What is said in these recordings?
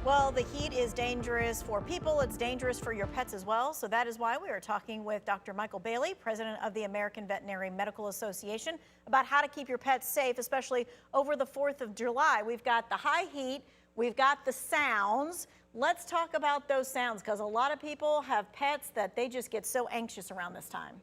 Well, the heat is dangerous for people. It's dangerous for your pets as well. So that is why we are talking with Dr. Michael Bailey, president of the American Veterinary Medical Association, about how to keep your pets safe, especially over the 4th of July. We've got the high heat. We've got the sounds. Let's talk about those sounds, because a lot of people have pets that they just get so anxious around this time.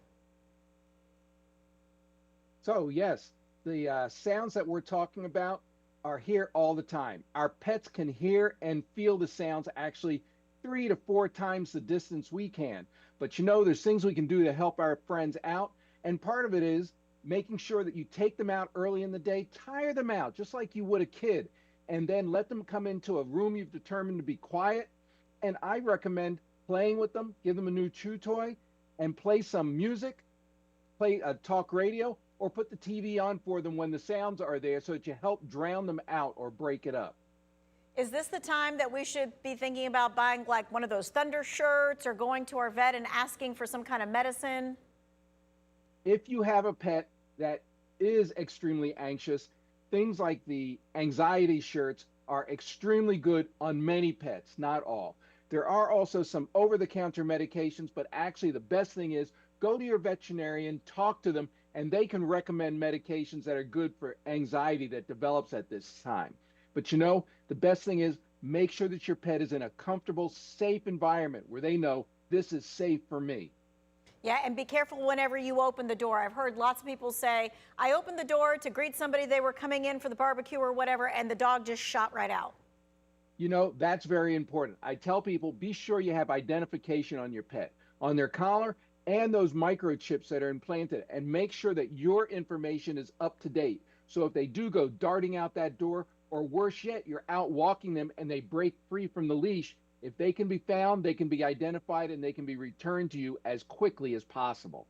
So yes, the sounds that we're talking about are here all the time. Our pets can hear and feel the sounds actually 3 to 4 times the distance we can. But there's things we can do to help our friends out. And part of it is making sure that you take them out early in the day, tire them out, just like you would a kid, and then let them come into a room you've determined to be quiet. And I recommend playing with them, give them a new chew toy, and play some music, play a talk radio, or put the TV on for them when the sounds are there so that you help drown them out or break it up. Is this the time that we should be thinking about buying like one of those thunder shirts or going to our vet and asking for some kind of medicine? If you have a pet that is extremely anxious, things like the anxiety shirts are extremely good on many pets, not all. There are also some over-the-counter medications, but actually the best thing is go to your veterinarian, talk to them, and they can recommend medications that are good for anxiety that develops at this time. But the best thing is make sure that your pet is in a comfortable, safe environment where they know this is safe for me. Yeah, and be careful whenever you open the door. I've heard lots of people say, I opened the door to greet somebody, they were coming in for the barbecue or whatever, and the dog just shot right out. That's very important. I tell people, be sure you have identification on your pet, on their collar, and those microchips that are implanted, and make sure that your information is up to date. So if they do go darting out that door, or worse yet, you're out walking them and they break free from the leash, if they can be found, they can be identified, and they can be returned to you as quickly as possible.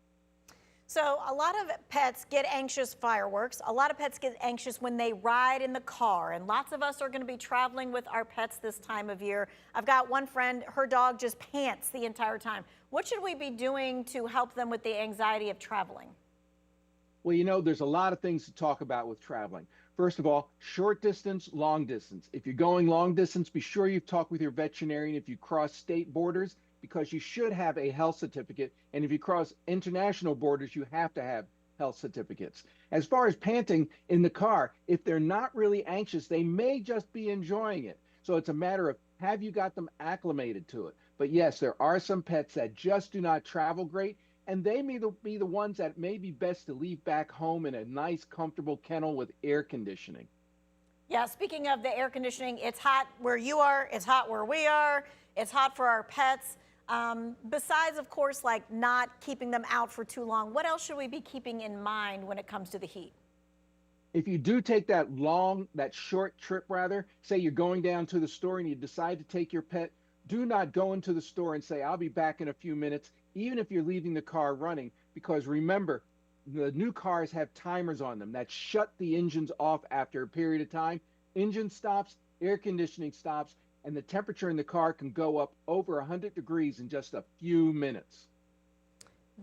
So a lot of pets get anxious fireworks. A lot of pets get anxious when they ride in the car. And lots of us are going to be traveling with our pets this time of year. I've got one friend, her dog just pants the entire time. What should we be doing to help them with the anxiety of traveling? Well, there's a lot of things to talk about with traveling. First of all, short distance, long distance. If you're going long distance, be sure you've talked with your veterinarian if you cross state borders, because you should have a health certificate. And if you cross international borders, you have to have health certificates. As far as panting in the car, if they're not really anxious, they may just be enjoying it. So it's a matter of, have you got them acclimated to it? But yes, there are some pets that just do not travel great, and they may be the ones that may be best to leave back home in a nice, comfortable kennel with air conditioning. Yeah, speaking of the air conditioning, it's hot where you are, it's hot where we are, it's hot for our pets. Besides, of course, like not keeping them out for too long, what else should we be keeping in mind when it comes to the heat? If you do take that short trip rather, say you're going down to the store and you decide to take your pet, do not go into the store and say, I'll be back in a few minutes, even if you're leaving the car running, because remember, the new cars have timers on them that shut the engines off after a period of time. Engine stops, air conditioning stops, and the temperature in the car can go up over 100 degrees in just a few minutes.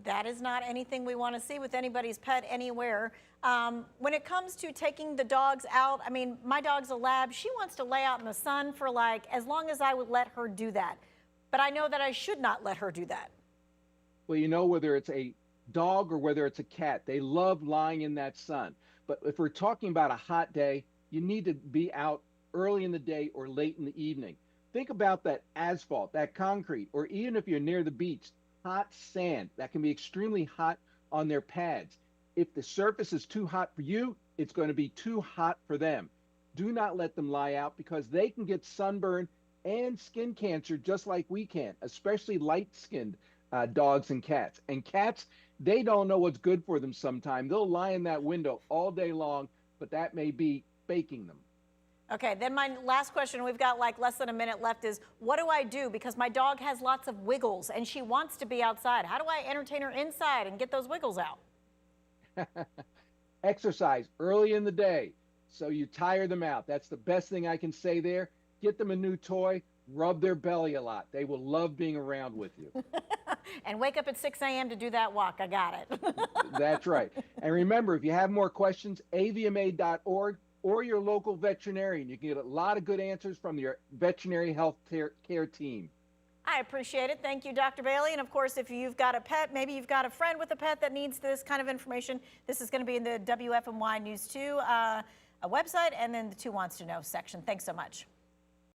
That is not anything we want to see with anybody's pet anywhere. When it comes to taking the dogs out, I mean, my dog's a lab. She wants to lay out in the sun for like as long as I would let her do that. But I know that I should not let her do that. Well, whether it's a dog or whether it's a cat, they love lying in that sun. But if we're talking about a hot day, you need to be out early in the day or late in the evening. Think about that asphalt, that concrete, or even if you're near the beach, hot sand that can be extremely hot on their pads. If the surface is too hot for you, it's going to be too hot for them. Do not let them lie out, because they can get sunburn and skin cancer just like we can, especially light-skinned dogs and cats. And cats, they don't know what's good for them sometimes. They'll lie in that window all day long, but that may be baking them. Okay, then my last question, we've got like less than a minute left, is what do I do? Because my dog has lots of wiggles and she wants to be outside. How do I entertain her inside and get those wiggles out? Exercise early in the day so you tire them out. That's the best thing I can say there. Get them a new toy, rub their belly a lot. They will love being around with you. And wake up at 6 a.m. to do that walk. I got it. That's right. And remember, if you have more questions, avma.org. or your local veterinarian. You can get a lot of good answers from your veterinary health care team. I appreciate it. Thank you, Dr. Bailey. And of course, if you've got a pet, maybe you've got a friend with a pet that needs this kind of information, this is going to be in the WFMY News 2 website and then the 2 Wants to Know section. Thanks so much.